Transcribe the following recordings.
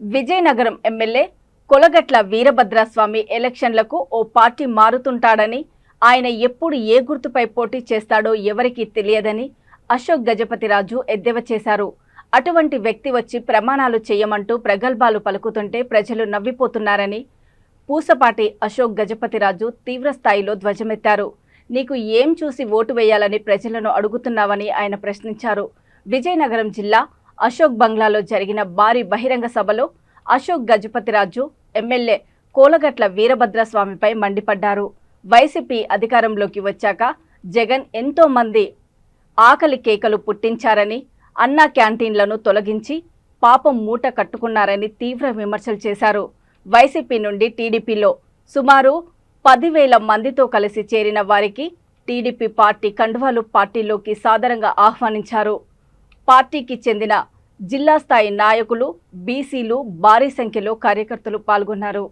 Vizianagaram MLA Kolagatla Veerabhadraswamy ఎలక్షన్లకు ఓ party మారుతుంటాడని, ఆయన ఎప్పుడు ఏ గుర్తుపై పోటీ చేస్తాడో ఎవరికీ తెలియదని అశోక్ గజపతిరాజు ఎద్దేవా చేశారు. అటువంటి వ్యక్తి వచ్చి ప్రమాణాలు చేయమంటూ ప్రగల్భాలు పలుకుతుంటే ప్రజలు నవ్విపోతున్నారని పూసపాటి అశోక్ గజపతిరాజు తీవ్రస్థాయిలో ధ్వజమెత్తారు. నీకు ఏం చూసి ఓటు వేయాలని ప్రజలను అడుగుతున్నావని ఆయన ప్రశ్నించారు. విజయనగరం జిల్లా అశోక్ బంగ్లాలో జరిగిన భారీ బహిరంగ సభలో అశోక్ గజపతిరాజు ఎమ్మెల్యే కోలగట్ల వీరభద్రస్వామిపై మండిపడ్డారు. వైసీపీ అధికారంలోకి వచ్చాక జగన్ ఎంతో మంది ఆకలి కేకలు పుట్టించారని, అన్నా క్యాంటీన్లను తొలగించి పాపం మూట కట్టుకున్నారని తీవ్ర విమర్శలు చేశారు. వైసీపీ నుండి టీడీపీలో సుమారు 10,000 మందితో కలిసి చేరిన వారికి టీడీపీ పార్టీ కండువాలు పార్టీలోకి సాదరంగా ఆహ్వానించారు. పార్టీకి చెందిన జిల్లా స్థాయి నాయకులు, బీసీలు భారీ సంఖ్యలో కార్యకర్తలు పాల్గొన్నారు.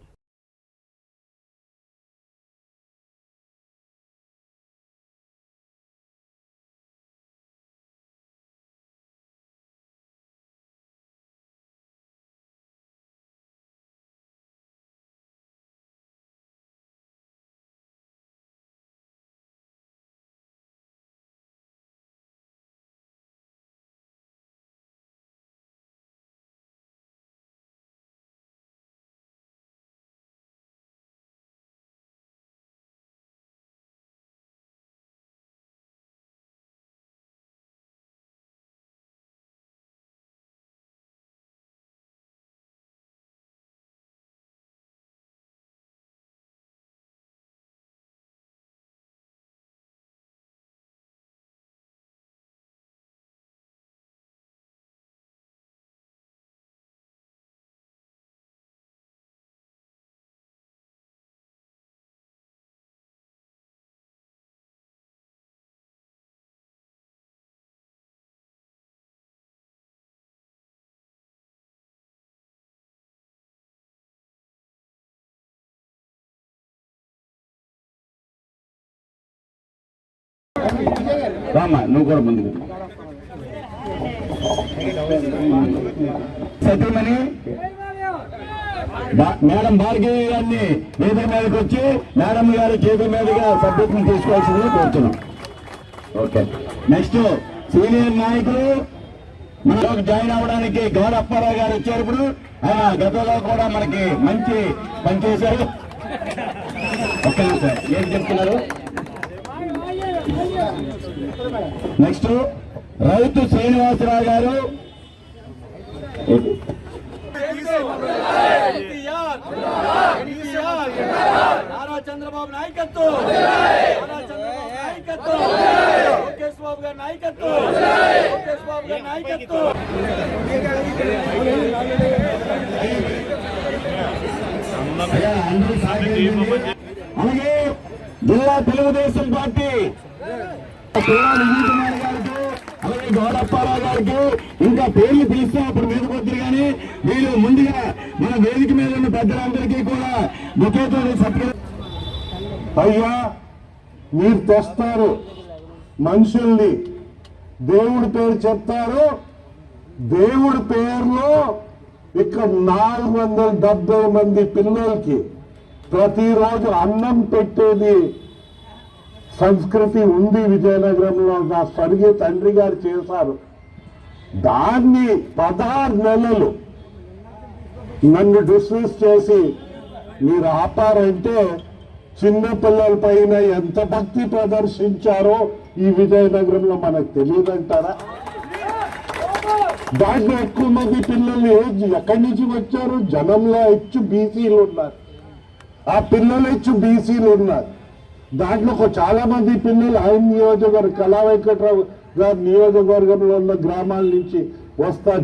రామా నువ్వు కూడా ముందుకు సత్యమని మేడం భార్గవి గారిని వేదిక మీదకి వచ్చి మేడం గారి చేతుల మీదుగా సభ్యత్వం తీసుకోవాల్సింది కోరుతున్నాం. ఓకే, నెక్స్ట్ సీనియర్ నాయకులు మనలోకి జాయిన్ అవ్వడానికి గౌడ అప్పారావు గారు వచ్చారు. ఇప్పుడు ఆయన గతంలో కూడా మనకి మంచి పనిచేశారు. ఒక్క నిమిషం, ఏం చెప్తున్నారు? నెక్స్ట్ రైతు శ్రీనివాసరావు గారు. చంద్రబాబు నాయకత్వం, లోకేష్ బాబు గారి నాయకత్వం, లోకేష్ బాబు గారి నాయకత్వం. అలాగే జిల్లా తెలుగుదేశం పార్టీ కుమార్ గారికి, అలాగే గౌడప్పారావు గారికి ఇంకా పేర్లు పిలిస్తే అప్పుడు మీదకి వద్దరు. కానీ వీళ్ళు ముందుగా మన వేదిక మీద ఉన్న పెద్దలందరికీ కూడా బొకేతో సత్కరి. అయ్యా, మీరు తెస్తారు మనుషుల్ని, దేవుడి పేరు చెప్తారు. దేవుడి పేరులో ఇక్కడ 470 మంది పిల్లలకి ప్రతిరోజు అన్నం పెట్టేది సంస్కృతి ఉంది విజయనగరంలో. నా స్వర్గీయ తండ్రి గారు చేశారు. దాన్ని 16 నెలలు నన్ను డిస్మిస్ చేసి మీరు ఆపారంటే చిన్నపిల్లల పైన ఎంత భక్తి ప్రదర్శించారో ఈ విజయనగరంలో మనకు తెలియదంటారా? దాంట్లో ఎక్కువ మంది పిల్లలు ఎక్కడి నుంచి వచ్చారు? జనంలో హెచ్చు బీసీలు ఉన్నారు, ఆ పిల్లలు హెచ్చు బీసీలు ఉన్నారు. దాంట్లో చాలా మంది పిల్లలు ఆయన నియోజకవర్గం, కళా వెంకట్రావు గారి నియోజకవర్గంలో ఉన్న గ్రామాల నుంచి వస్తారు.